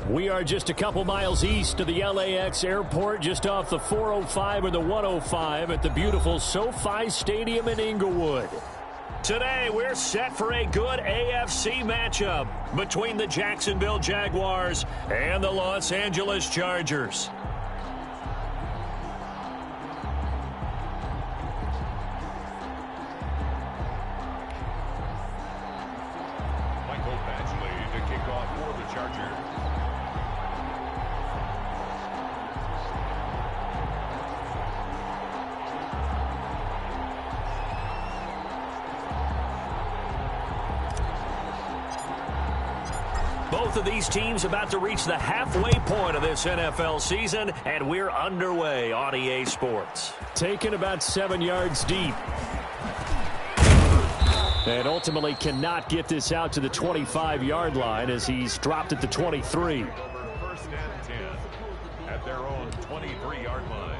We are just a couple miles east of the LAX airport, just off the 405 or the 105 at the beautiful SoFi Stadium in Inglewood. Today, we're set for a good AFC matchup between the Jacksonville Jaguars and the Los Angeles Chargers. Both of these teams about to reach the halfway point of this NFL season, and we're underway on EA Sports. Taken about 7 yards deep. And ultimately cannot get this out to the 25-yard line as he's dropped at the 23. First and 10 at their own 23-yard line.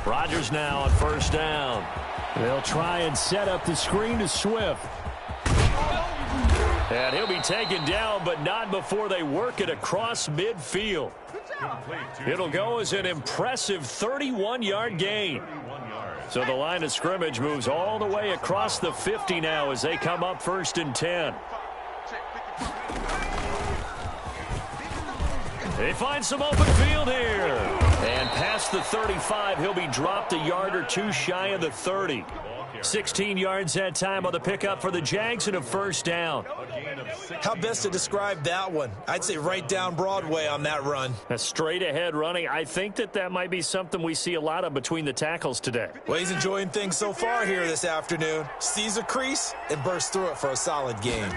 Rodgers now on first down. They'll try and set up the screen to Swift. And he'll be taken down, but not before they work it across midfield. It'll go as an impressive 31-yard gain. So the line of scrimmage moves all the way across the 50 now as they come up first and 10. They find some open field here. And past the 35, he'll be dropped a yard or two shy of the 30. 16 yards that time on the pickup for the Jags and a first down. How best to describe that one? I'd say right down Broadway on that run. A straight-ahead running. I think that might be something we see a lot of between the tackles today. Well, he's enjoying things so far here this afternoon. Sees a crease and bursts through it for a solid gain.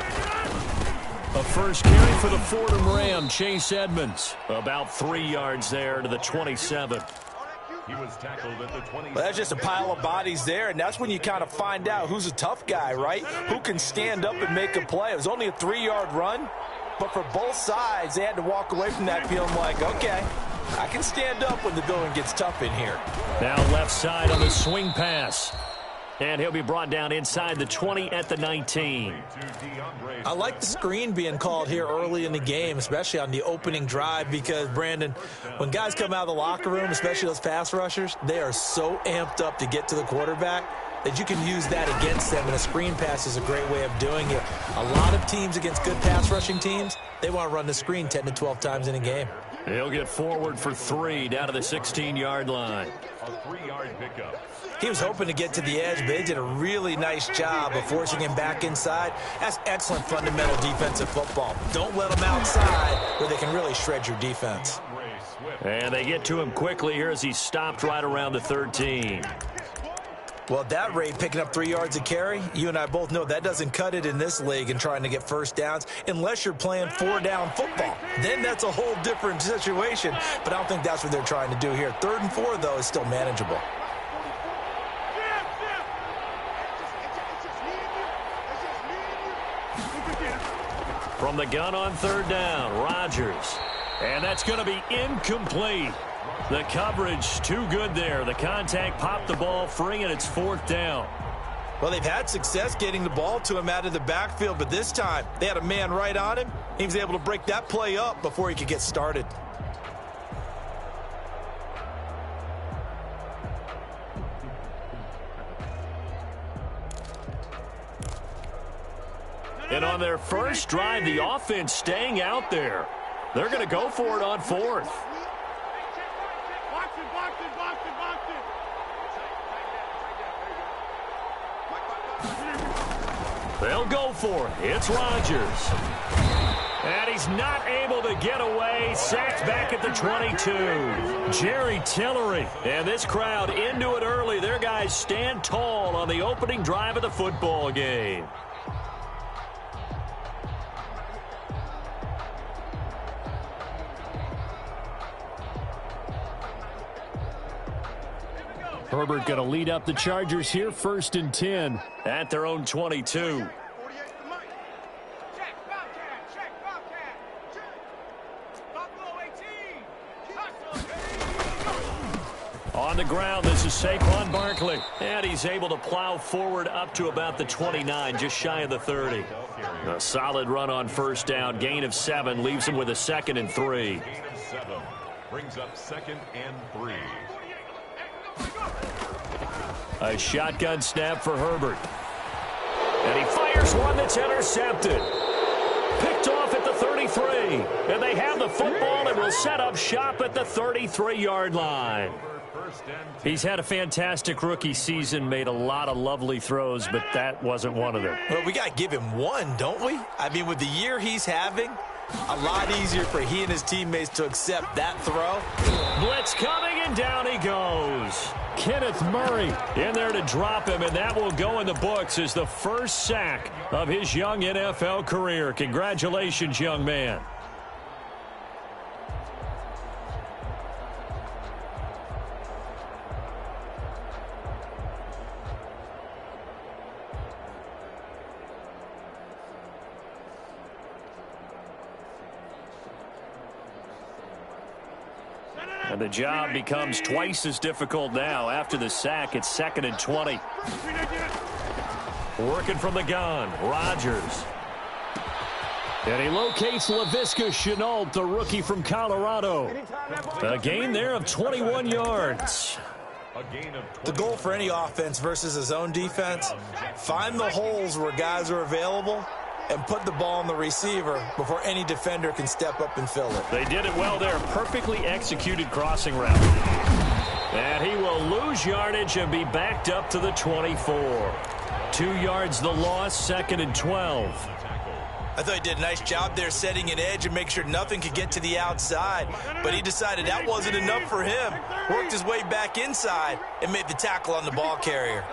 A first carry for the Fordham Ram, Chase Edmonds. About 3 yards there to the 27. He was tackled at the 20. Well, that's just a pile of bodies there, and that's when you kind of find out who's a tough guy, right? Who can stand up and make a play. It was only a 3-yard run, but for both sides, they had to walk away from that feeling like, okay, I can stand up when the going gets tough in here. Now left side on the swing pass. And he'll be brought down inside the 20 at the 19. I like the screen being called here early in the game, especially on the opening drive, because, Brandon, when guys come out of the locker room, especially those pass rushers, they are so amped up to get to the quarterback that you can use that against them, and a screen pass is a great way of doing it. A lot of teams against good pass rushing teams, they want to run the screen 10 to 12 times in a game. He'll get forward for 3 down to the 16-yard line. A 3-yard pickup. He was hoping to get to the edge, but they did a really nice job of forcing him back inside. That's excellent fundamental defensive football. Don't let them outside where they can really shred your defense. And they get to him quickly here as he stopped right around the 13. Well, at that rate, picking up 3 yards a carry, you and I both know that doesn't cut it in this league and trying to get first downs unless you're playing 4-down football. Then that's a whole different situation, but I don't think that's what they're trying to do here. 3rd and 4, though, is still manageable. From the gun on 3rd down, Rodgers. And that's going to be incomplete. The coverage too good there. The contact popped the ball free, and it's 4th down. Well, they've had success getting the ball to him out of the backfield, but this time they had a man right on him. He was able to break that play up before he could get started. And on their first drive, the offense staying out there. They're going to go for it on 4th. They'll go for it. It's Rodgers. And he's not able to get away. Sacked back at the 22. Jerry Tillery. And this crowd into it early. Their guys stand tall on the opening drive of the football game. Herbert going to lead up the Chargers here, 1st and 10 at their own 22. On the ground, this is Saquon Barkley. And he's able to plow forward up to about the 29, just shy of the 30. A solid run on first down. Gain of 7 leaves him with a 2nd and 3. Gain of 7 brings up 2nd and 3. A shotgun snap for Herbert. And he fires one that's intercepted. Picked off at the 33. And they have the football and will set up shop at the 33-yard line. He's had a fantastic rookie season, made a lot of lovely throws, but that wasn't one of them. Well, we got to give him one, don't we? I mean, with the year he's having, a lot easier for he and his teammates to accept that throw. Blitz coming, and down he goes. Kenneth Murray in there to drop him, and that will go in the books as the first sack of his young NFL career. Congratulations, young man. And the job becomes twice as difficult now. After the sack, it's 2nd and 20. Working from the gun, Rodgers. And he locates Laviska Shenault, the rookie from Colorado. A gain there of 21 yards. The goal for any offense versus a zone defense, find the holes where guys are available and put the ball on the receiver before any defender can step up and fill it. They did it well there. Perfectly executed crossing route. And he will lose yardage and be backed up to the 24. 2 yards the loss, 2nd and 12. I thought he did a nice job there setting an edge and make sure nothing could get to the outside. But he decided that wasn't enough for him. Worked his way back inside and made the tackle on the ball carrier.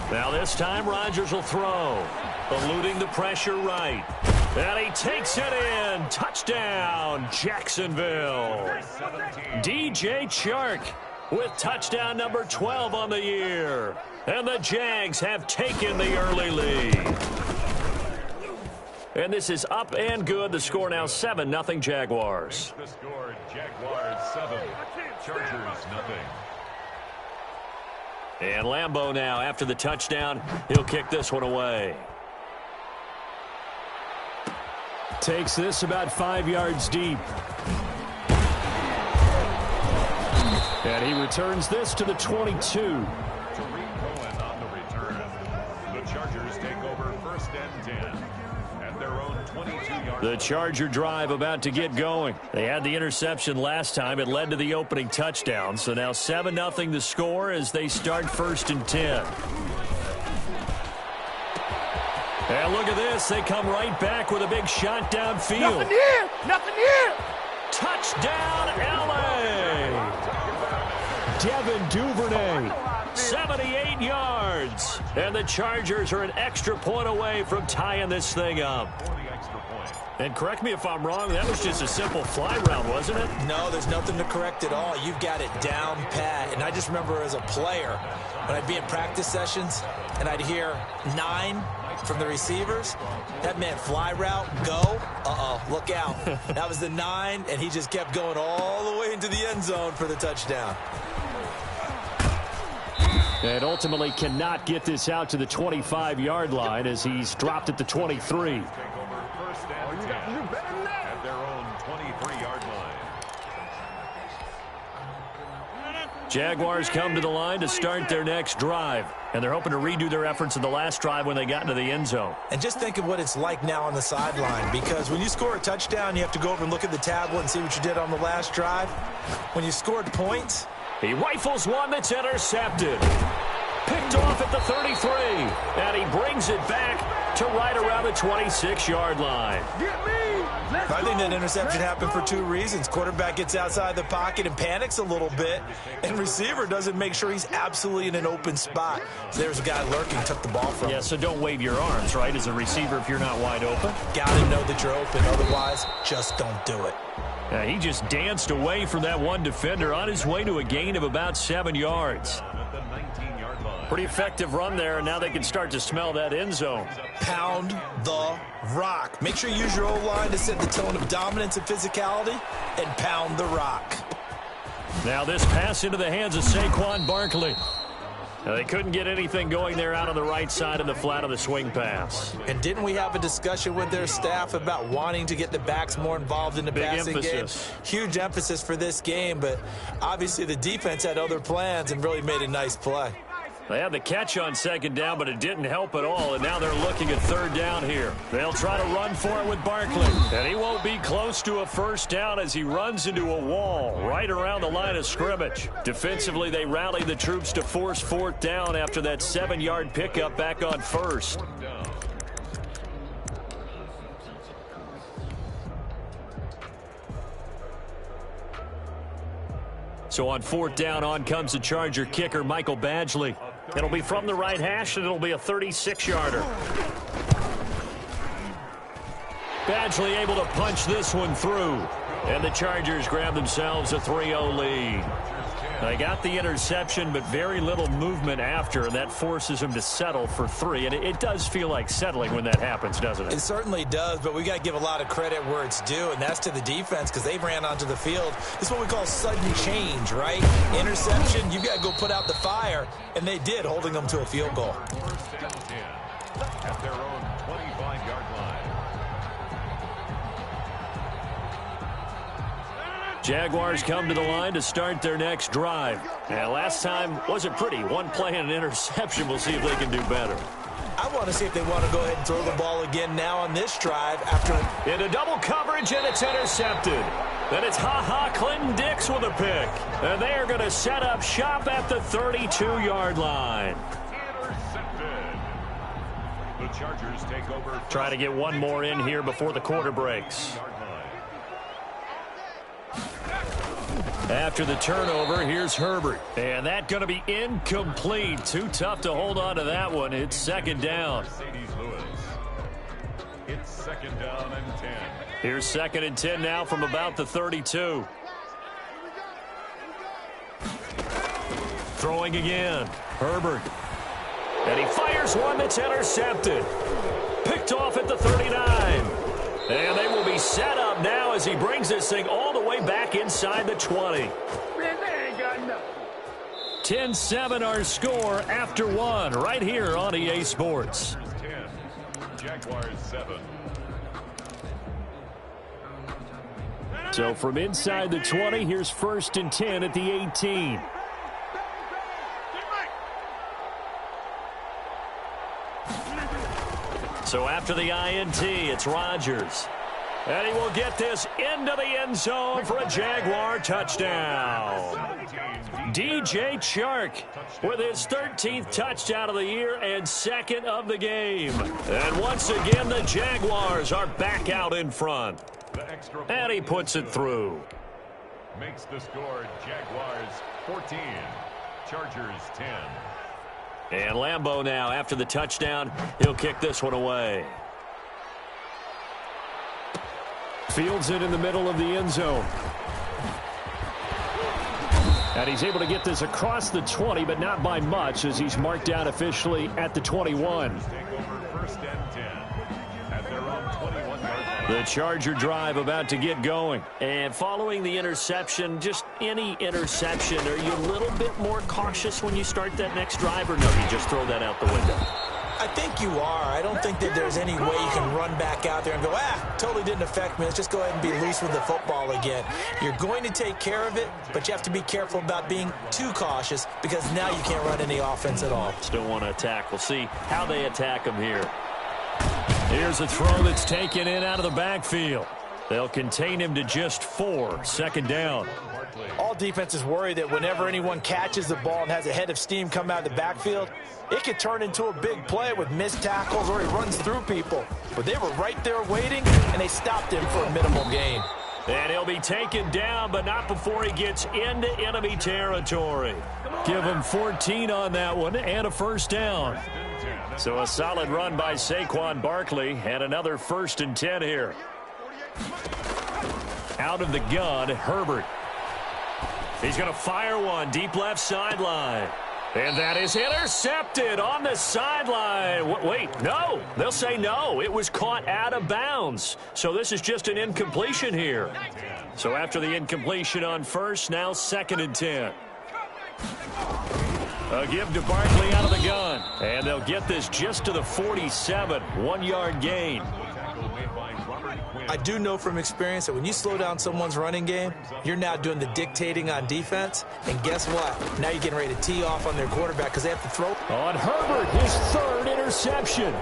Now this time Rodgers will throw. Eluding the pressure right. And he takes it in. Touchdown, Jacksonville. DJ Chark with touchdown number 12 on the year. And the Jags have taken the early lead. And this is up and good. The score now 7-0 Jaguars. The score, Jaguars 7, Chargers 0. And Lambeau now, after the touchdown, he'll kick this one away. Takes this about 5 yards deep. And he returns this to the 22. Tariq Cohen on the return. The Chargers take over 1st and 10 at their own 22-yard. The Charger drive about to get going. They had the interception last time. It led to the opening touchdown. So now 7-0 the score as they start 1st and 10. And look at this. They come right back with a big shot downfield. Nothing here. Nothing here. Touchdown, L.A. Devin Duvernay, 78 yards. And the Chargers are an extra point away from tying this thing up. And correct me if I'm wrong, that was just a simple fly route, wasn't it? No, there's nothing to correct at all. You've got it down pat. And I just remember as a player, when I'd be in practice sessions and I'd hear 9 from the receivers, that meant fly route, go, look out. That was the 9, and he just kept going all the way into the end zone for the touchdown. And ultimately cannot get this out to the 25-yard line as he's dropped at the 23. At their own 23-yard line. Jaguars come to the line to start their next drive. And they're hoping to redo their efforts in the last drive when they got into the end zone. And just think of what it's like now on the sideline, because when you score a touchdown, you have to go over and look at the tablet and see what you did on the last drive. When you scored points, he rifles one that's intercepted. Picked off at the 33. And he brings it back to right around the 26-yard line. I think that interception happened for 2 reasons. Quarterback gets outside the pocket and panics a little bit, and receiver doesn't make sure he's absolutely in an open spot. So there's a guy lurking, took the ball from him. Yeah, so don't wave your arms, right, as a receiver if you're not wide open. Got to know that you're open. Otherwise, just don't do it. Yeah, he just danced away from that one defender on his way to a gain of about 7 yards. At the 19-yard line. Pretty effective run there, and now they can start to smell that end zone. Pound the rock. Make sure you use your O-line to set the tone of dominance and physicality, and pound the rock. Now this pass into the hands of Saquon Barkley. Now they couldn't get anything going there out on the right side of the flat of the swing pass. And didn't we have a discussion with their staff about wanting to get the backs more involved in the passing game? Huge emphasis for this game, but obviously the defense had other plans and really made a nice play. They had the catch on second down, but it didn't help at all, and now they're looking at third down here. They'll try to run for it with Barkley, and he won't be close to a first down as he runs into a wall right around the line of scrimmage. Defensively, they rallied the troops to force fourth down after that 7-yard pickup back on first. So on fourth down, on comes the Charger kicker, Michael Badgley. It'll be from the right hash, and it'll be a 36-yarder. Badgley able to punch this one through. And the Chargers grab themselves a 3-0 lead. They got the interception, but very little movement after, and that forces them to settle for 3. And it does feel like settling when that happens, doesn't it? It certainly does, but we got to give a lot of credit where it's due, and that's to the defense because they ran onto the field. This is what we call sudden change, right? Interception, you got to go put out the fire, and they did, holding them to a field goal. First and 10 at their own 25-yard line. Jaguars come to the line to start their next drive. And last time wasn't pretty. One play and an interception. We'll see if they can do better. I want to see if they want to go ahead and throw the ball again now on this drive after. Into double coverage, and it's intercepted. Then it's Clinton Dix with a pick. And they are going to set up shop at the 32-yard line. Intercepted. The Chargers take over. Try to get one more in here before the quarter breaks. After the turnover, here's Herbert. And that's going to be incomplete. Too tough to hold on to that one. It's second down. It's second down and 10. Here's second and 10 now from about the 32. Throwing again. Herbert. And he fires one that's intercepted. Picked off at the 39. And they will be set up now as he brings this thing all the way back inside the 20. 10-7 our score after one right here on EA Sports. 10. Jaguars 7. So from inside the 20, here's first and 10 at the 18. So after the INT, it's Rodgers. And he will get this into the end zone for a Jaguar touchdown. DJ Chark with his 13th touchdown of the year and second of the game. And once again, the Jaguars are back out in front. And he puts it through. Makes the score Jaguars 14, Chargers 10. And Lambeau now, after the touchdown, he'll kick this one away. Fields it in the middle of the end zone. And he's able to get this across the 20, but not by much, as he's marked down officially at the 21. The Charger drive about to get going. And following the interception, just any interception, are you a little bit more cautious when you start that next drive, or no, you just throw that out the window? I think you are. I don't think that there's any way you can run back out there and go, totally didn't affect me. Let's just go ahead and be loose with the football again. You're going to take care of it, but you have to be careful about being too cautious because now you can't run any offense at all. Still want to attack. We'll see how they attack him here. Here's a throw that's taken in out of the backfield. They'll contain him to just 4. Second down. All defenses worry that whenever anyone catches the ball and has a head of steam come out of the backfield, it could turn into a big play with missed tackles or he runs through people. But they were right there waiting, and they stopped him for a minimal gain. And he'll be taken down, but not before he gets into enemy territory. Give him 14 on that one and a first down. So a solid run by Saquon Barkley and another first and 10 here. Out of the gun, Herbert. He's going to fire one deep left sideline. And that is intercepted on the sideline. Wait, no. They'll say no. It was caught out of bounds. So this is just an incompletion here. So after the incompletion on first, now 2nd and 10. A give to Barkley out of the gun. And they'll get this just to the 47. 1-yard gain. I do know from experience that when you slow down someone's running game, you're now doing the dictating on defense. And guess what? Now you're getting ready to tee off on their quarterback because they have to throw. On Herbert, his 3rd interception.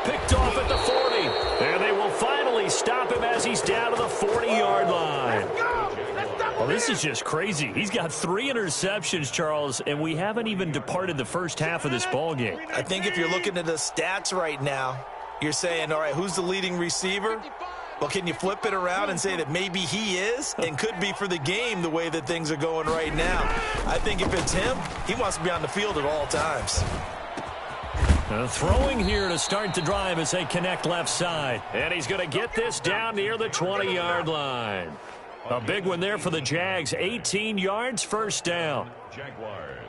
Picked off at the 40. And they will finally stop him as he's down to the 40-yard line. Well, this is just crazy. He's got 3 interceptions, Charles, and we haven't even departed the first half of this ball game. I think if you're looking at the stats right now, you're saying, all right, who's the leading receiver? Well, can you flip it around and say that maybe he is and could be for the game the way that things are going right now? I think if it's him, he wants to be on the field at all times. Throwing here to start the drive as they connect left side. And he's going to get this down near the 20-yard line. A big one there for the Jags. 18 yards, 1st down. Jaguars.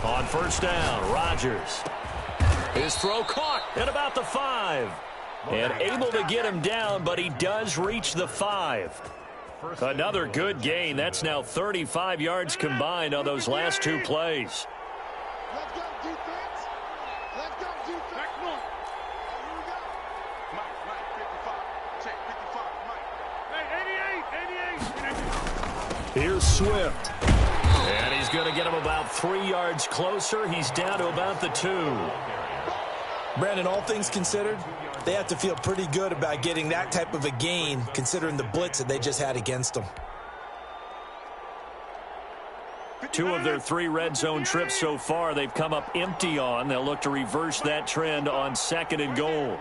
On 1st down, Rodgers. His throw caught at about the 5. And able to get him down, but he does reach the 5. Another good gain. That's now 35 yards combined on those last 2 plays. Let's go, defense. Let's go, defense. Here we go. Mike, 55. Check, 55. Mike. Hey, 88. Here's Swift. And he's going to get him about 3 yards closer. He's down to about the 2. Brandon, all things considered, they have to feel pretty good about getting that type of a gain considering the blitz that they just had against them. 2 of their 3 red zone trips so far they've come up empty on. They'll look to reverse that trend on 2nd and goal.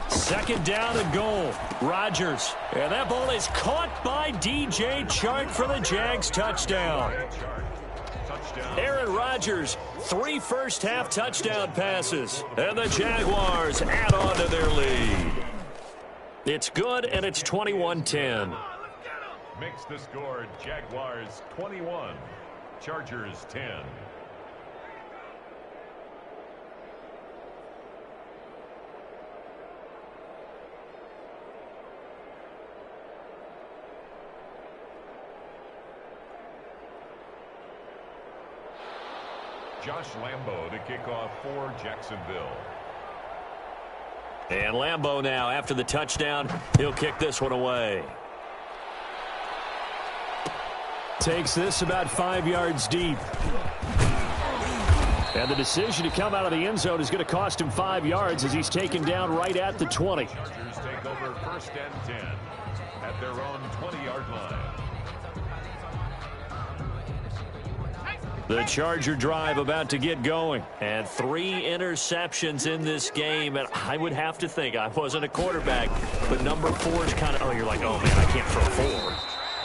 Second down and goal. Rodgers. And that ball is caught by DJ Chark for the Jags touchdown. Aaron Rodgers, 3 first-half touchdown passes. And the Jaguars add on to their lead. It's good, and it's 21-10. Makes the score Jaguars 21, Chargers 10. Josh Lambo to kick off for Jacksonville. And Lambo now, after the touchdown, he'll kick this one away. Takes this about 5 yards deep. And the decision to come out of the end zone is going to cost him 5 yards as he's taken down right at the 20. Chargers take over 1st and 10 at their own 20-yard line. The Charger drive about to get going. And 3 interceptions in this game. And I would have to think, I wasn't a quarterback, but number 4 is kind of, oh, you're like, oh, man, I can't throw forward.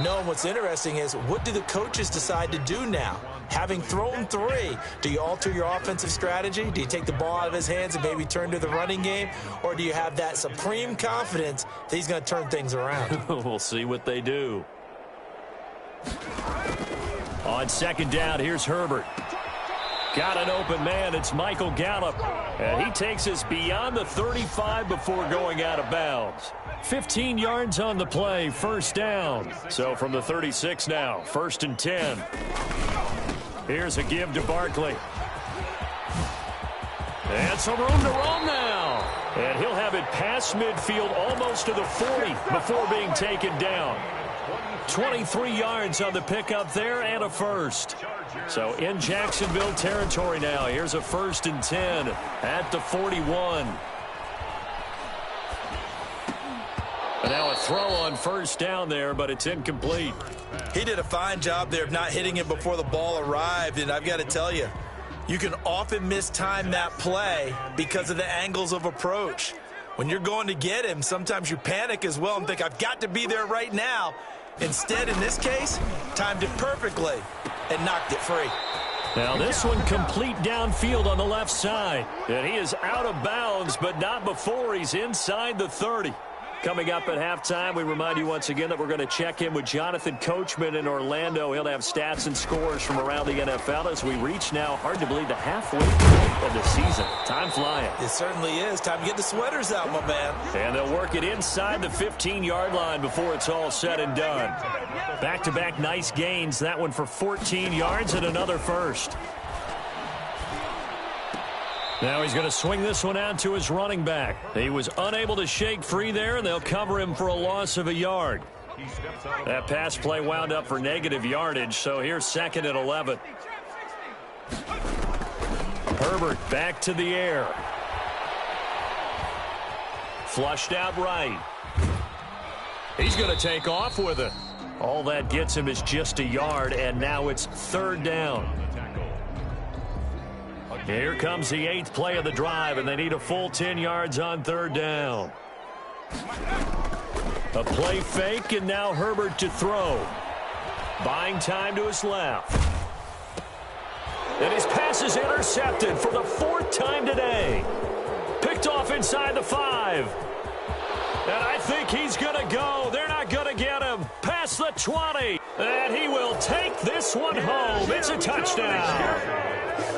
No, and what's interesting is, what do the coaches decide to do now? Having thrown 3, do you alter your offensive strategy? Do you take the ball out of his hands and maybe turn to the running game? Or do you have that supreme confidence that he's going to turn things around? We'll see what they do. On 2nd down, here's Herbert. Got an open man. It's Michael Gallup. And he takes us beyond the 35 before going out of bounds. 15 yards on the play, 1st down. So from the 36 now, 1st and 10. Here's a give to Barkley. And some room to roam now. And he'll have it past midfield almost to the 40 before being taken down. 23 yards on the pickup there and a first. So in Jacksonville territory now. Here's a 1st and 10 at the 41. And now a throw on 1st down there, but it's incomplete. He did a fine job there of not hitting it before the ball arrived, and I've got to tell you, you can often mistime that play because of the angles of approach. When you're going to get him, sometimes you panic as well and think, I've got to be there right now. Instead, in this case, timed it perfectly. and knocked it free. Now this one complete downfield on the left side. And he is out of bounds, but not before he's inside the 30. Coming up at halftime, we remind you once again that we're going to check in with Jonathan Coachman in Orlando. He'll have stats and scores from around the NFL as we reach now, hard to believe, the halfway point of the season. Time flying. It certainly is. Time to get the sweaters out, my man. And they'll work it inside the 15-yard line before it's all said and done. Back-to-back nice gains. That one for 14 yards and another first. Now he's going to swing this one out to his running back. He was unable to shake free there, and they'll cover him for a loss of a yard. That pass play wound up for negative yardage, so here's 2nd and 11. Herbert back to the air. Flushed out right. He's going to take off with it. All that gets him is just a yard, and now it's 3rd down. Here comes the 8th play of the drive, and they need a full 10 yards on 3rd down. A play fake, and now Herbert to throw. Buying time to his left. And his pass is intercepted for the 4th time today. Picked off inside the 5. And I think he's going to go. They're not going to get him. Past the 20. And he will take this one home. It's a touchdown.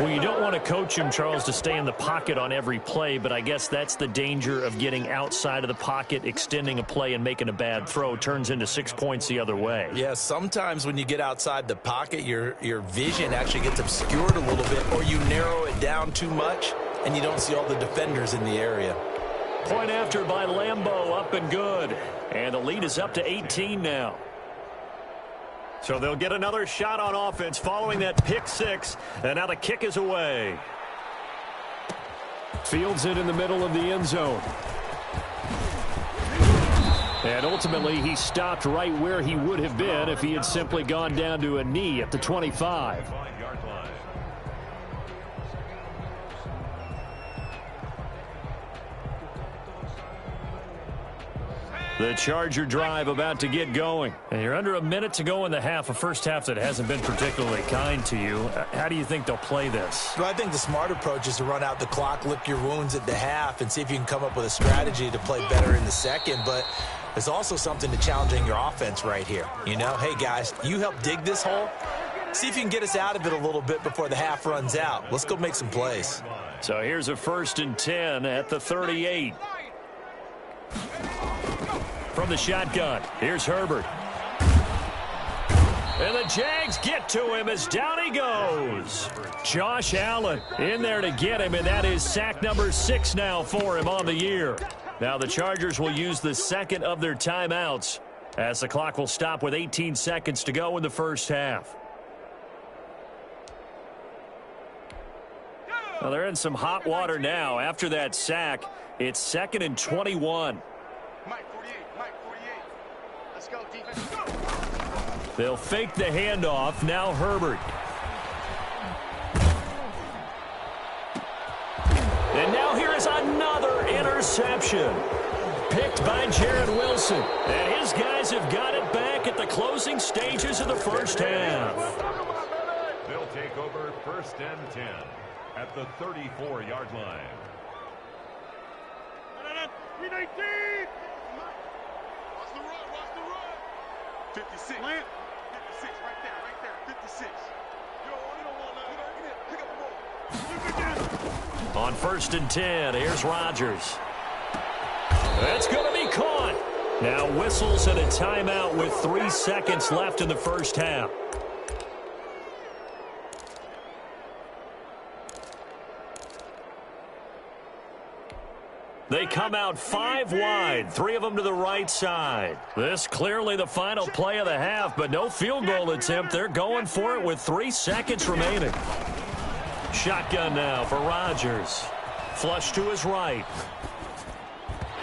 Well, you don't want to coach him, Charles, to stay in the pocket on every play, but I guess that's the danger of getting outside of the pocket, extending a play, and making a bad throw. Turns into 6 points the other way. Yeah, sometimes when you get outside the pocket, your vision actually gets obscured a little bit, or you narrow it down too much, and you don't see all the defenders in the area. Point after by Lambeau, up and good. And the lead is up to 18 now. So they'll get another shot on offense following that pick 6. And now the kick is away. Fields it in the middle of the end zone. And ultimately, he stopped right where he would have been if he had simply gone down to a knee at the 25. The Charger drive about to get going. And you're under a minute to go in the half, a first half that hasn't been particularly kind to you. How do you think they'll play this? Well, I think the smart approach is to run out the clock, lick your wounds at the half, and see if you can come up with a strategy to play better in the second. But there's also something to challenging your offense right here. You know, hey, guys, you help dig this hole. See if you can get us out of it a little bit before the half runs out. Let's go make some plays. So here's a 1st and 10 at the 38. From the shotgun, here's Herbert. And the Jags get to him as down he goes. Josh Allen in there to get him, and that is sack number 6 now for him on the year. Now the Chargers will use the 2nd of their timeouts as the clock will stop with 18 seconds to go in the first half. Well, they're in some hot water now. After that sack, it's 2nd and 21. They'll fake the handoff. Now Herbert. And now here is another interception. Picked by Jared Wilson. And his guys have got it back at the closing stages of the first half. They'll take over 1st and 10 at the 34-yard line. 319. Watch the run. 56. 56 right there. 56. Yo, you don't want that. Pick up the ball. On 1st and 10, here's Rodgers. That's going to be caught. Now whistles and a timeout with 3 seconds left in the first half. They come out 5 wide, 3 of them to the right side. This clearly the final play of the half, but no field goal attempt. They're going for it with 3 seconds remaining. Shotgun now for Rodgers. Flush to his right.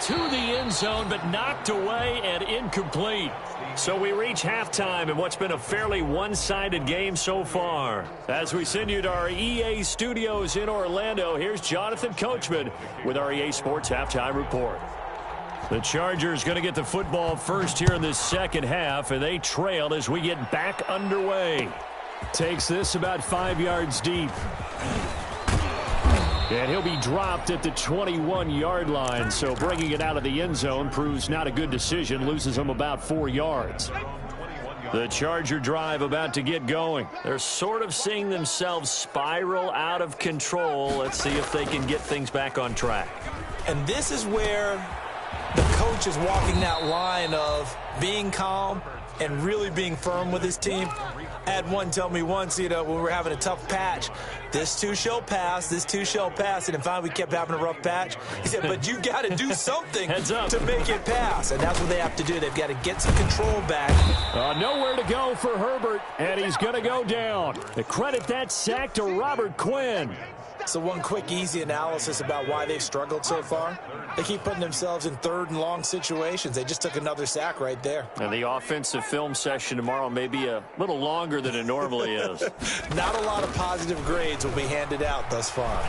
To the end zone, but knocked away and incomplete. So we reach halftime in what's been a fairly one-sided game so far. As we send you to our EA studios in Orlando, here's Jonathan Coachman with our EA Sports Halftime Report. The Chargers going to get the football first here in this second half, and they trail as we get back underway. Takes this about 5 yards deep. And he'll be dropped at the 21-yard line, so bringing it out of the end zone proves not a good decision, loses him about 4 yards. The Charger drive about to get going. They're sort of seeing themselves spiral out of control. Let's see if they can get things back on track. And this is where the coach is walking that line of being calm and really being firm with his team. I had one tell me once, when we were having a tough patch, this too shall pass, this too shall pass. And then finally we kept having a rough patch. He said, but you got to do something to make it pass. And that's what they have to do. They've got to get some control back. Nowhere to go for Herbert, and he's going to go down. They credit that sack to Robert Quinn. So one quick, easy analysis about why they've struggled so far. They keep putting themselves in third and long situations. They just took another sack right there. And the offensive film session tomorrow may be a little longer than it normally is. Not a lot of positive grades will be handed out thus far.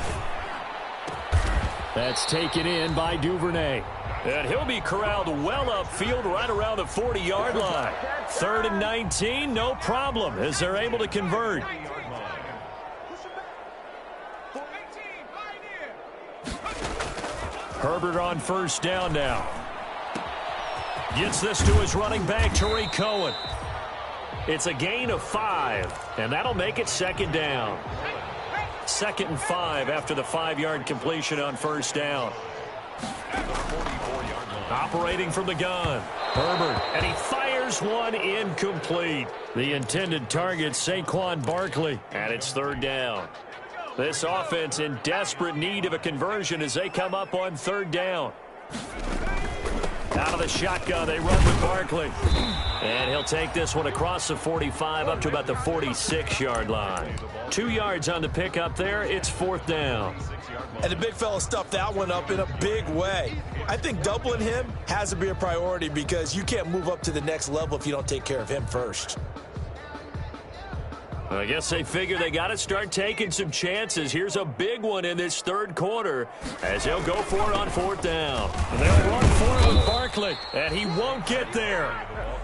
That's taken in by Duvernay. And he'll be corralled well upfield right around the 40-yard line. 3rd and 19, no problem, as they're able to convert. Herbert on first down now. Gets this to his running back, Tariq Cohen. It's a gain of 5, and that'll make it 2nd down. 2nd and 5 after the 5-yard completion on first down. Operating from the gun, Herbert, and he fires one incomplete. The intended target, Saquon Barkley, and it's 3rd down. This offense in desperate need of a conversion as they come up on 3rd down. Out of the shotgun, they run with Barkley. And he'll take this one across the 45 up to about the 46-yard line. 2 yards on the pickup there. It's 4th down. And the big fella stuffed that one up in a big way. I think doubling him has to be a priority because you can't move up to the next level if you don't take care of him first. I guess they figure they got to start taking some chances. Here's a big one in this 3rd quarter as they'll go for it on 4th down. They'll run for it with Barkley, and he won't get there.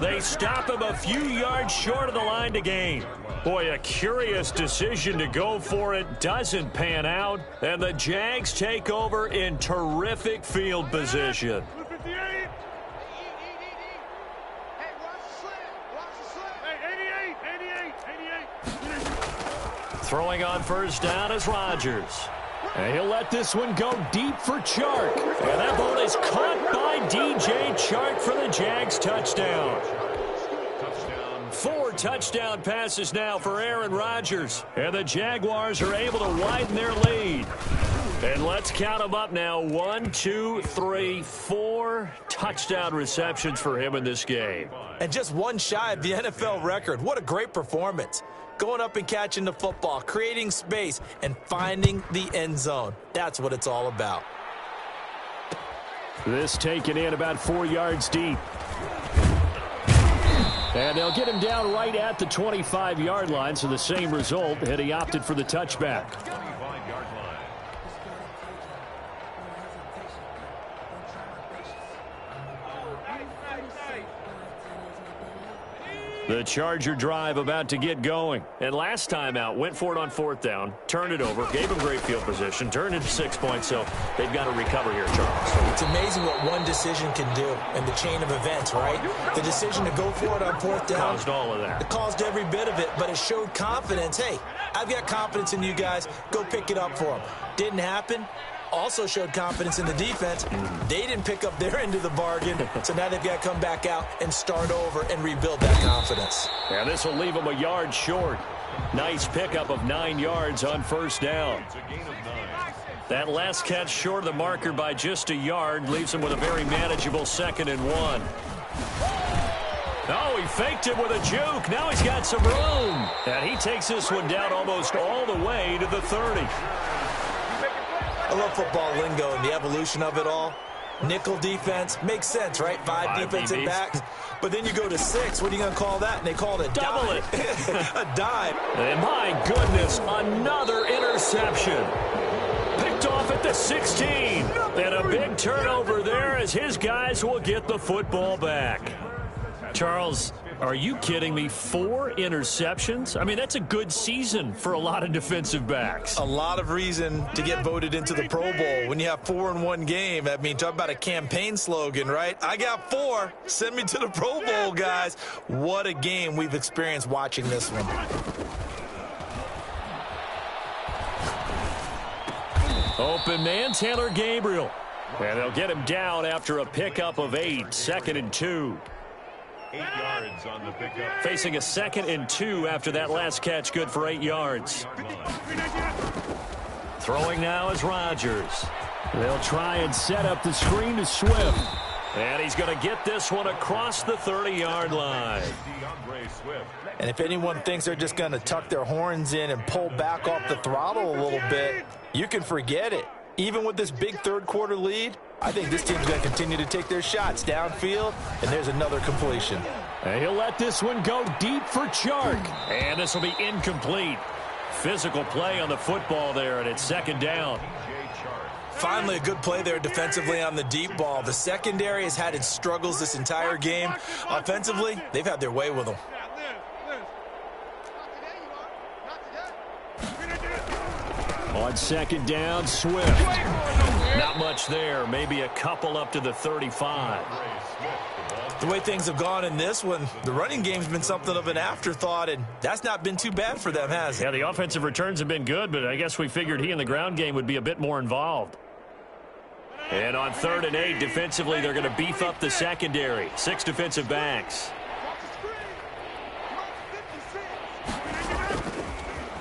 They stop him a few yards short of the line to gain. Boy, a curious decision to go for it. Doesn't pan out, and the Jags take over in terrific field position. Throwing on first down is Rodgers. And he'll let this one go deep for Chark. And that ball is caught by DJ Chark for the Jags touchdown. 4 touchdown passes now for Aaron Rodgers. And the Jaguars are able to widen their lead. And let's count them up now. 1, 2, 3, 4 touchdown receptions for him in this game. And just one shy of the NFL record. What a great performance. Going up and catching the football, creating space, and finding the end zone. That's what it's all about. This taken in about 4 yards deep. And they'll get him down right at the 25-yard line, so the same result, and he opted for the touchback. The Charger drive about to get going. And last time out, went for it on 4th down, turned it over, gave him great field position, turned it to 6 points, so they've got to recover here, Charles. It's amazing what one decision can do in the chain of events, right? The decision to go for it on 4th down. Caused all of that. It caused every bit of it, but it showed confidence. Hey, I've got confidence in you guys. Go pick it up for them. Didn't happen. Also showed confidence in the defense. They didn't pick up their end of the bargain, so now they've got to come back out and start over and rebuild that confidence. Yeah, this will leave them a yard short. Nice pickup of 9 yards on first down. That last catch short of the marker by just a yard leaves them with a very manageable 2nd and 1. Oh, he faked it with a juke. Now he's got some room. And he takes this one down almost all the way to the 30. I love football lingo and the evolution of it all. Nickel defense makes sense, right? 5 defensive backs. But then you go to 6. What are you going to call that? And they call it a double dime. A dime. And my goodness, another interception. Picked off at the 16. And a big turnover there as his guys will get the football back. Charles, Are you kidding me? 4 interceptions? I mean, that's a good season for a lot of defensive backs. A lot of reason to get voted into the Pro Bowl when you have 4 in one game. I mean, talk about a campaign slogan, right? I got 4. Send me to the Pro Bowl, guys. What a game we've experienced watching this one. Open man, Taylor Gabriel. And they'll get him down after a pickup of 8, 2nd and 2. 8 yards on the pickup. Facing a 2nd and 2 after that last catch, good for 8 yards. Throwing now is Rodgers. They'll try and set up the screen to Swift. And he's going to get this one across the 30-yard line. And if anyone thinks they're just going to tuck their horns in and pull back off the throttle a little bit, you can forget it. Even with this big third-quarter lead, I think this team's going to continue to take their shots downfield, and there's another completion. And he'll let this one go deep for Chark. And this will be incomplete. Physical play on the football there, and it's 2nd down. Finally, a good play there defensively on the deep ball. The secondary has had its struggles this entire game. Offensively, they've had their way with them. On 2nd down, Swift. Not much there. Maybe a couple up to the 35. The way things have gone in this one, the running game's been something of an afterthought, and that's not been too bad for them, has it? Yeah, the offensive returns have been good, but I guess we figured he in the ground game would be a bit more involved. And on 3rd and 8, defensively, they're going to beef up the secondary. 6 defensive backs.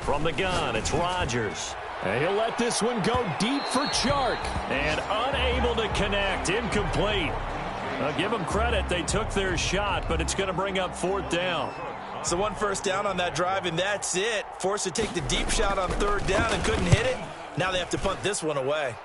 From the gun, it's Rodgers. And he'll let this one go deep for Chark. And unable to connect. Incomplete. I'll give them credit. They took their shot, but it's going to bring up 4th down. So 1 first down on that drive, and that's it. Forced to take the deep shot on 3rd down and couldn't hit it. Now they have to punt this one away.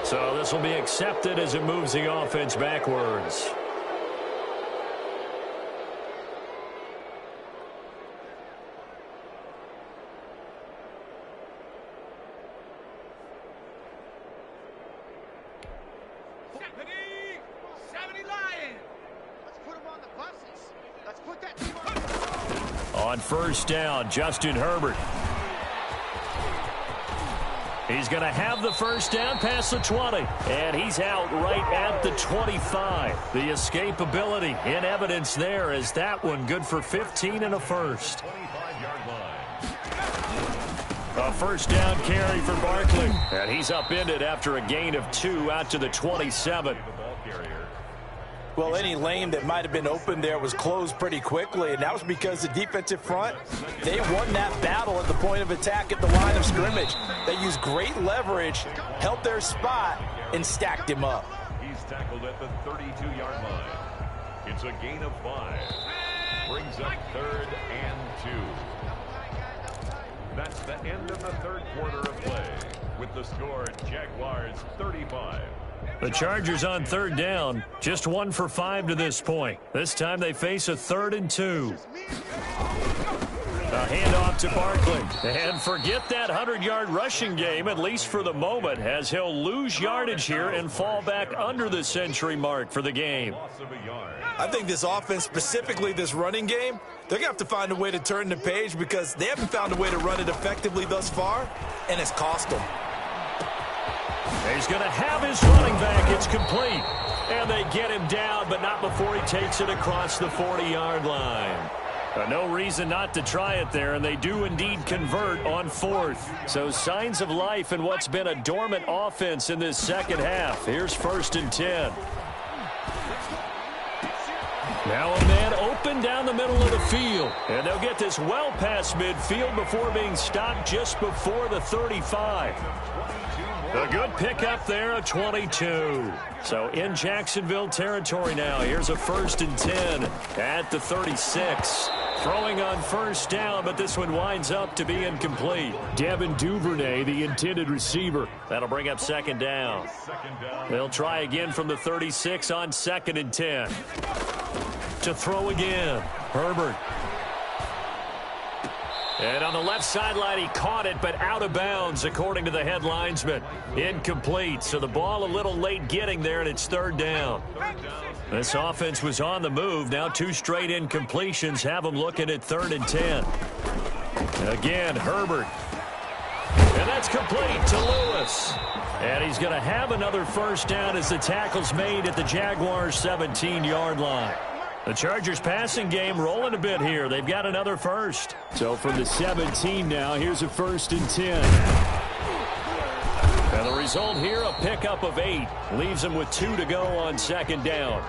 So this will be accepted as it moves the offense backwards. On 1st down, Justin Herbert. He's going to have the 1st down past the 20. And he's out right at the 25. The escapability in evidence there as that one good for 15 and a first. 25-yard line. A 1st down carry for Barkley. And he's upended after a gain of 2 out to the 27. Well, any lane that might have been open there was closed pretty quickly, and that was because the defensive front, they won that battle at the point of attack at the line of scrimmage. They used great leverage, held their spot, and stacked him up. He's tackled at the 32-yard line. It's a gain of 5. Brings up 3rd and 2. That's the end of the 3rd quarter of play. With the score, Jaguars 35. The Chargers on 3rd down, just 1 for 5 to this point. This time they face a 3rd and 2. A handoff to Barkley. And forget that 100-yard rushing game, at least for the moment, as he'll lose yardage here and fall back under the century mark for the game. I think this offense, specifically this running game, they're going to have to find a way to turn the page because they haven't found a way to run it effectively thus far, and it's cost them. He's going to have his running back. It's complete. And they get him down, but not before he takes it across the 40-yard line. No reason not to try it there, and they do indeed convert on 4th. So signs of life in what's been a dormant offense in this second half. Here's 1st and 10. Now a man open down the middle of the field. And they'll get this well past midfield before being stopped just before the 35. A good pickup there, a 22. So in Jacksonville territory now. Here's a 1st and 10 at the 36. Throwing on 1st down, but this one winds up to be incomplete. Devin Duvernay, the intended receiver. That'll bring up 2nd down. They'll try again from the 36 on 2nd and 10. To throw again. Herbert. And on the left sideline, he caught it, but out of bounds, according to the head linesman. Incomplete, so the ball a little late getting there, and it's third down. This offense was on the move. Now 2 straight incompletions have them looking at 3rd and 10. Again, Herbert. And that's complete to Lewis. And he's going to have another first down as the tackle's made at the Jaguars' 17-yard line. The Chargers passing game rolling a bit here. They've got another first. So from the 17 now, here's a 1st and 10. And the result here, a pickup of 8. Leaves them with 2 to go on 2nd down.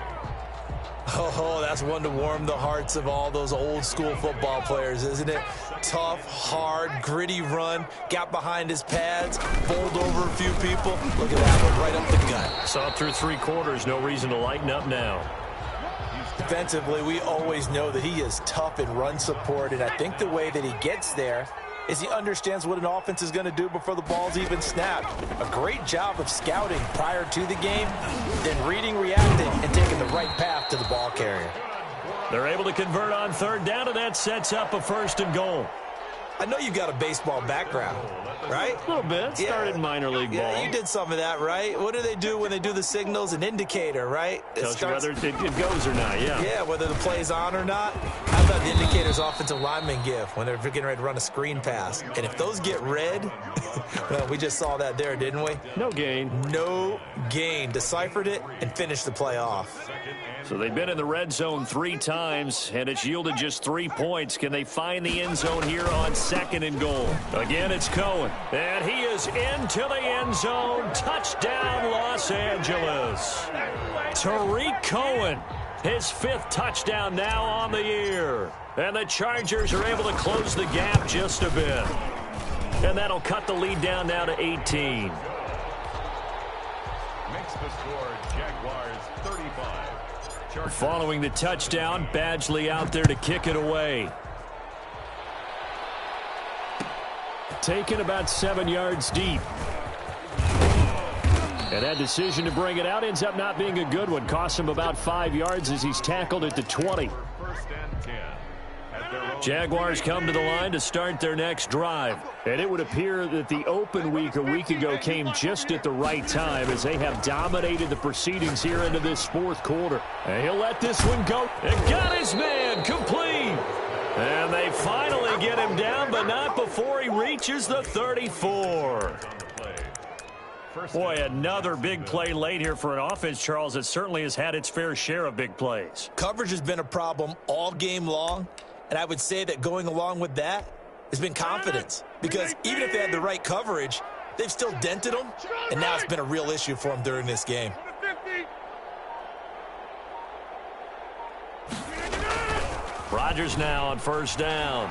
Oh, that's one to warm the hearts of all those old school football players, isn't it? Tough, hard, gritty run. Got behind his pads, bowled over a few people. Look at that one, right up the gut. Saw through 3 quarters. No reason to lighten up now. Defensively, we always know that he is tough in run support, and I think the way that he gets there is he understands what an offense is going to do before the ball's even snapped. A great job of scouting prior to the game, then reading, reacting, and taking the right path to the ball carrier. They're able to convert on 3rd down, and that sets up a 1st and goal. I know you've got a baseball background, right? A little bit. Started minor league ball. Yeah, you did some of that, right? What do they do when they do the signals? An indicator, right? Tells you whether it goes or not, yeah. Yeah, whether the play's on or not. How about the indicators offensive linemen give when they're getting ready to run a screen pass? And if those get red, well, we just saw that there, didn't we? No gain. No gain. Deciphered it and finished the play off. So they've been in the red zone 3 times, and it's yielded just 3 points. Can they find the end zone here on 2nd and goal? Again, it's Cohen. And he is into the end zone. Touchdown, Los Angeles. Tariq Cohen, his 5th touchdown now on the year. And the Chargers are able to close the gap just a bit. And that'll cut the lead down now to 18. Makes the score Jaguars 35. Chargers. Following the touchdown, Badgley out there to kick it away. Taken about 7 yards deep. And that decision to bring it out ends up not being a good one. Costs him about 5 yards as he's tackled at the 20. 1st and 10. Jaguars come to the line to start their next drive. And it would appear that the open week a week ago came just at the right time as they have dominated the proceedings here into this 4th quarter. And he'll let this one go. And got his man complete. And they finally get him down, but not before he reaches the 34. Boy, another big play late here for an offense, Charles, that certainly has had its fair share of big plays. Coverage has been a problem all game long, and I would say that going along with that has been confidence. Because even if they had the right coverage, they've still dented them, and now it's been a real issue for them during this game. Rodgers now on 1st down.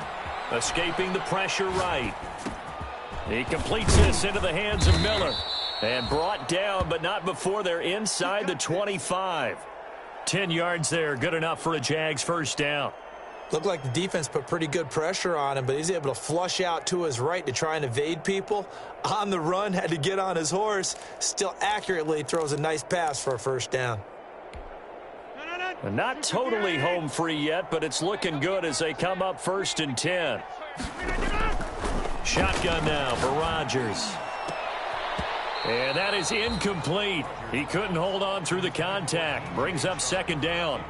Escaping the pressure right. He completes this into the hands of Miller. And brought down, but not before they're inside the 25. 10 yards there, good enough for a Jags 1st down. Looked like the defense put pretty good pressure on him, but he's able to flush out to his right to try and evade people. On the run, had to get on his horse. Still accurately throws a nice pass for a 1st down. Not totally home free yet, but it's looking good as they come up 1st and 10. Shotgun now for Rodgers. And that is incomplete. He couldn't hold on through the contact. Brings up 2nd down.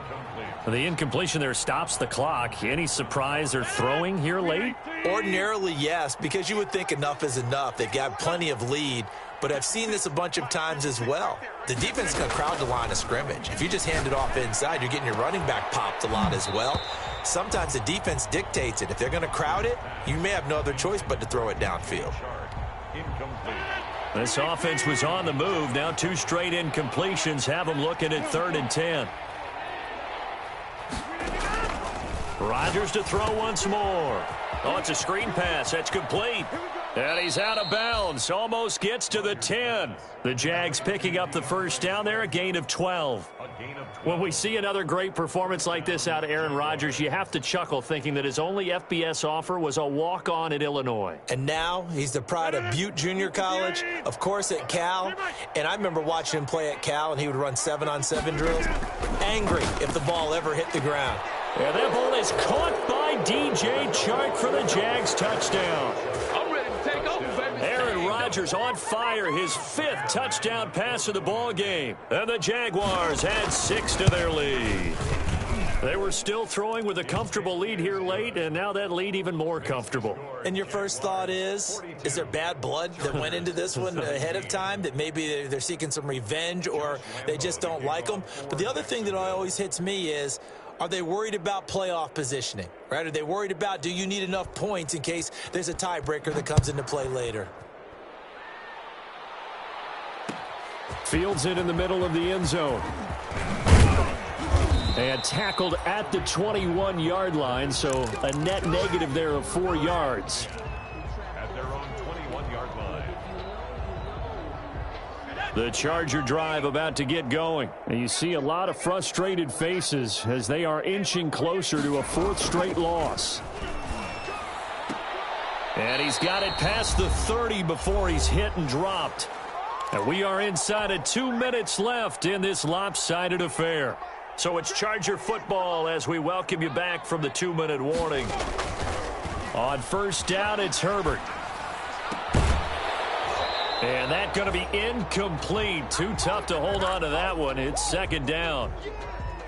The incompletion there stops the clock. Any surprise they're throwing here late? Ordinarily, yes, because you would think enough is enough. They've got plenty of lead, but I've seen this a bunch of times as well. The defense is going to crowd the line of scrimmage. If you just hand it off inside, you're getting your running back popped a lot as well. Sometimes the defense dictates it. If they're going to crowd it, you may have no other choice but to throw it downfield. This offense was on the move. Now 2 straight incompletions have them looking at 3rd and 10. Rodgers to throw once more. Oh, it's a screen pass. That's complete. And he's out of bounds. Almost gets to the 10. The Jags picking up the first down there, a gain of 12. When we see another great performance like this out of Aaron Rodgers, you have to chuckle thinking that his only FBS offer was a walk-on at Illinois. And now he's the pride of Butte Junior College, of course at Cal. And I remember watching him play at Cal, and he would run 7-on-7 drills. Angry if the ball ever hit the ground. And that ball is caught by DJ Chark for the Jags touchdown. Aaron Rodgers on fire, his 5th touchdown pass of the ball game. And the Jaguars add 6 to their lead. They were still throwing with a comfortable lead here late, and now that lead even more comfortable. And your first thought is there bad blood that went into this one ahead of time, that maybe they're seeking some revenge or they just don't like them? But the other thing that always hits me is, are they worried about playoff positioning, right? Are they worried about, do you need enough points in case there's a tiebreaker that comes into play later? Fields it in the middle of the end zone. And tackled at the 21-yard line, so a net negative there of 4 yards. At their own 21-yard line. The Charger drive about to get going. And you see a lot of frustrated faces as they are inching closer to a 4th straight loss. And he's got it past the 30 before he's hit and dropped. And we are inside of 2 minutes left in this lopsided affair. So it's Charger football as we welcome you back from the 2-minute warning. On first down, it's Herbert. And that's going to be incomplete. Too tough to hold on to that one. It's 2nd down.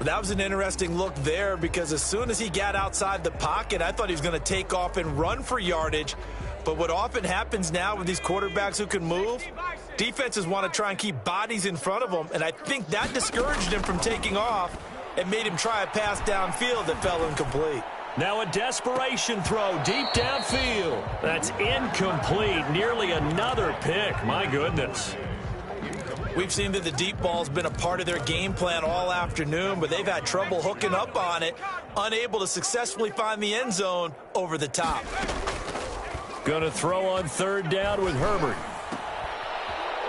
That was an interesting look there, because as soon as he got outside the pocket, I thought he was going to take off and run for yardage. But what often happens now with these quarterbacks who can move, defenses want to try and keep bodies in front of them, and I think that discouraged him from taking off and made him try a pass downfield that fell incomplete. Now a desperation throw deep downfield. That's incomplete. Nearly another pick. My goodness. We've seen that the deep ball's been a part of their game plan all afternoon, but they've had trouble hooking up on it, unable to successfully find the end zone over the top. Going to throw on 3rd down with Herbert.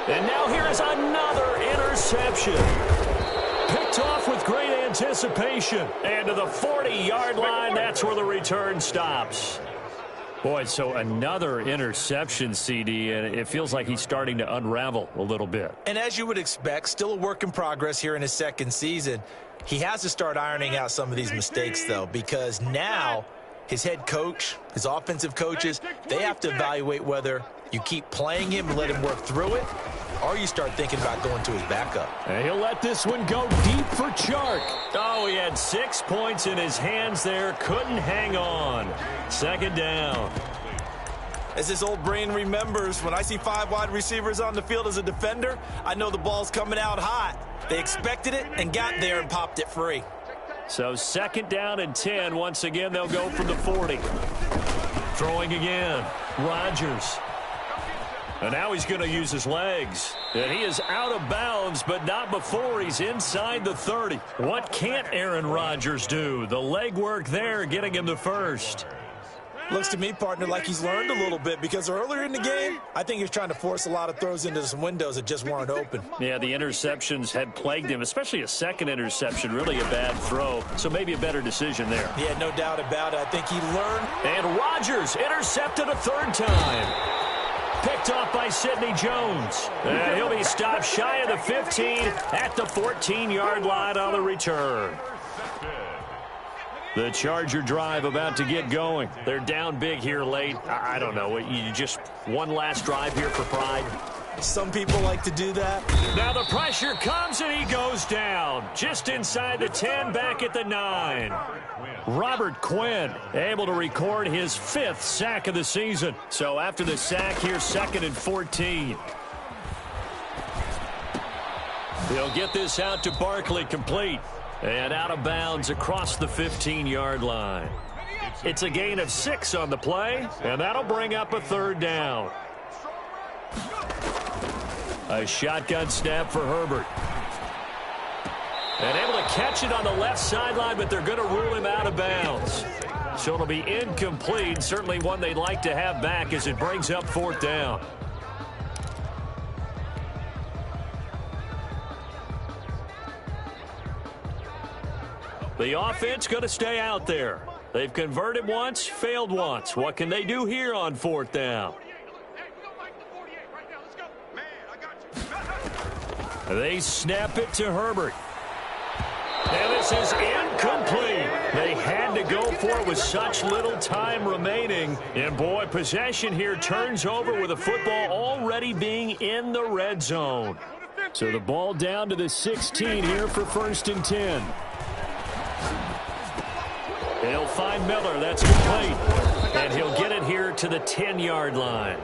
And now here is another interception. Picked off with great anticipation. And to the 40-yard line, that's where the return stops. Boy, so another interception, CD, and it feels like he's starting to unravel a little bit. And as you would expect, still a work in progress here in his 2nd season. He has to start ironing out some of these mistakes, though, because now his head coach, his offensive coaches, they have to evaluate whether you keep playing him and let him work through it, or you start thinking about going to his backup. And he'll let this one go deep for Chark. Oh, he had 6 points in his hands there. Couldn't hang on. 2nd down. As his old brain remembers, when I see 5 wide receivers on the field as a defender, I know the ball's coming out hot. They expected it and got there and popped it free. So 2nd down and 10. Once again, they'll go from the 40. Throwing again. Rodgers. And now he's going to use his legs. And he is out of bounds, but not before he's inside the 30. What can't Aaron Rodgers do? The leg work there getting him the first. Looks to me, partner, like he's learned a little bit, because earlier in the game, I think he was trying to force a lot of throws into some windows that just weren't open. Yeah, the interceptions had plagued him, especially a 2nd interception, really a bad throw. So maybe a better decision there. Yeah, no doubt about it. I think he learned. And Rodgers intercepted a 3rd time. Picked off by Sidney Jones. And he'll be stopped shy of the 15 at the 14-yard line on the return. The Charger drive about to get going. They're down big here late. I don't know. You just one last drive here for pride. Some people like to do that. Now the pressure comes and he goes down. Just inside the 10, back at the 9. Robert Quinn able to record his 5th sack of the season. So after the sack here, 2nd and 14. He'll get this out to Barkley, complete. And out of bounds across the 15-yard line. It's a gain of 6 on the play, and that'll bring up a 3rd down. A shotgun snap for Herbert. And able to catch it on the left sideline, but they're going to rule him out of bounds. So it'll be incomplete, certainly one they'd like to have back as it brings up 4th down. The offense going to stay out there. They've converted once, failed once. What can they do here on 4th down? They snap it to Herbert. And this is incomplete. They had to go for it with such little time remaining. And, boy, possession here turns over with the football already being in the red zone. So the ball down to the 16 here for 1st and 10. He'll find Miller. That's complete. And he'll get it here to the 10-yard line.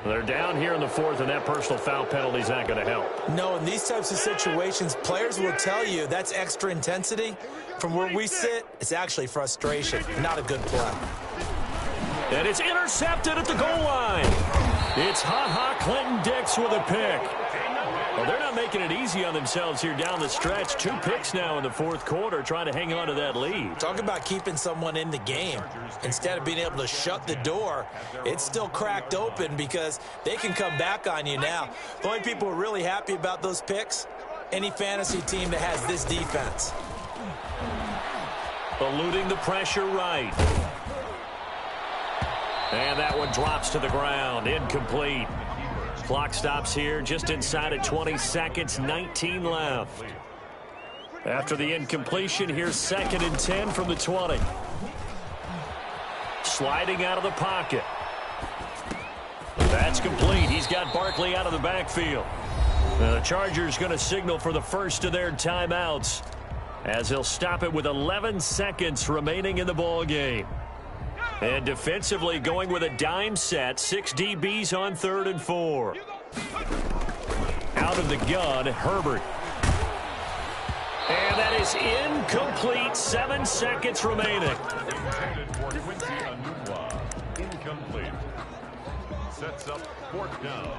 They're down here in the 4th, and that personal foul penalty is not going to help. No, in these types of situations, players will tell you that's extra intensity. From where we sit, it's actually frustration. Not a good play. And it's intercepted at the goal line. It's Clinton Dix with a pick. Well, they're not making it easy on themselves here down the stretch. 2 picks now in the 4th quarter trying to hang on to that lead. Talk about keeping someone in the game. Instead of being able to shut the door, it's still cracked open because they can come back on you now. The only people who are really happy about those picks, any fantasy team that has this defense. Eluding the pressure right. And that one drops to the ground. Incomplete. Clock stops here just inside of 20 seconds, 19 left. After the incompletion, here's 2nd and 10 from the 20. Sliding out of the pocket. That's complete. He's got Barkley out of the backfield. The Chargers going to signal for the first of their timeouts as they'll stop it with 11 seconds remaining in the ball game. And defensively going with a dime set. 6 DBs on 3rd and 4. Out of the gun, Herbert. And that is incomplete. 7 seconds remaining. Incomplete. Sets up 4th down.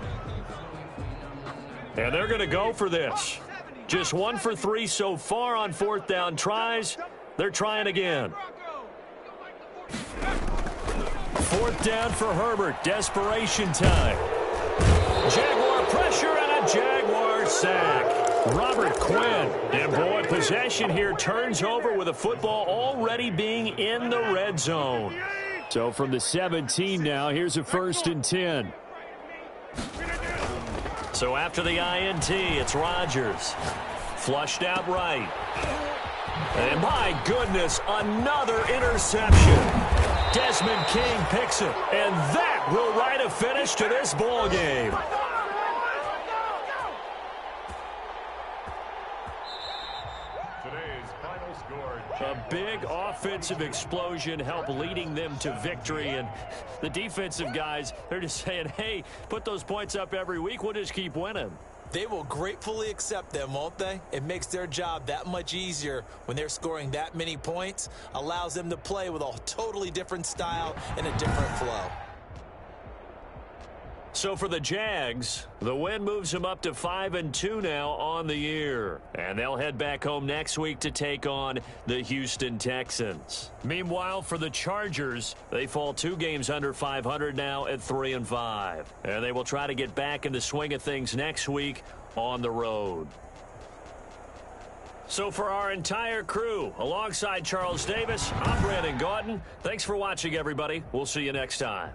And they're going to go for this. Just 1 for 3 so far on 4th down tries. They're trying again. 4th down for Herbert. Desperation time. Jaguar pressure and a Jaguar sack. Robert Quinn. And, boy, possession here turns over with the football already being in the red zone. So from the 17 now, here's a 1st and 10. So after the INT, it's Rodgers. Flushed out right. And, my goodness, another interception. Desmond King picks it, and that will write a finish to this ball game. Today's final score. A big offensive explosion helped leading them to victory, and the defensive guys, they're just saying, hey, put those points up every week, we'll just keep winning. They will gratefully accept them, won't they? It makes their job that much easier when they're scoring that many points. Allows them to play with a totally different style and a different flow. So for the Jags, the win moves them up to 5-2 now on the year. And they'll head back home next week to take on the Houston Texans. Meanwhile, for the Chargers, they fall 2 games under 500 now at 3-5. And they will try to get back in the swing of things next week on the road. So for our entire crew, alongside Charles Davis, I'm Brandon Gaudin. Thanks for watching, everybody. We'll see you next time.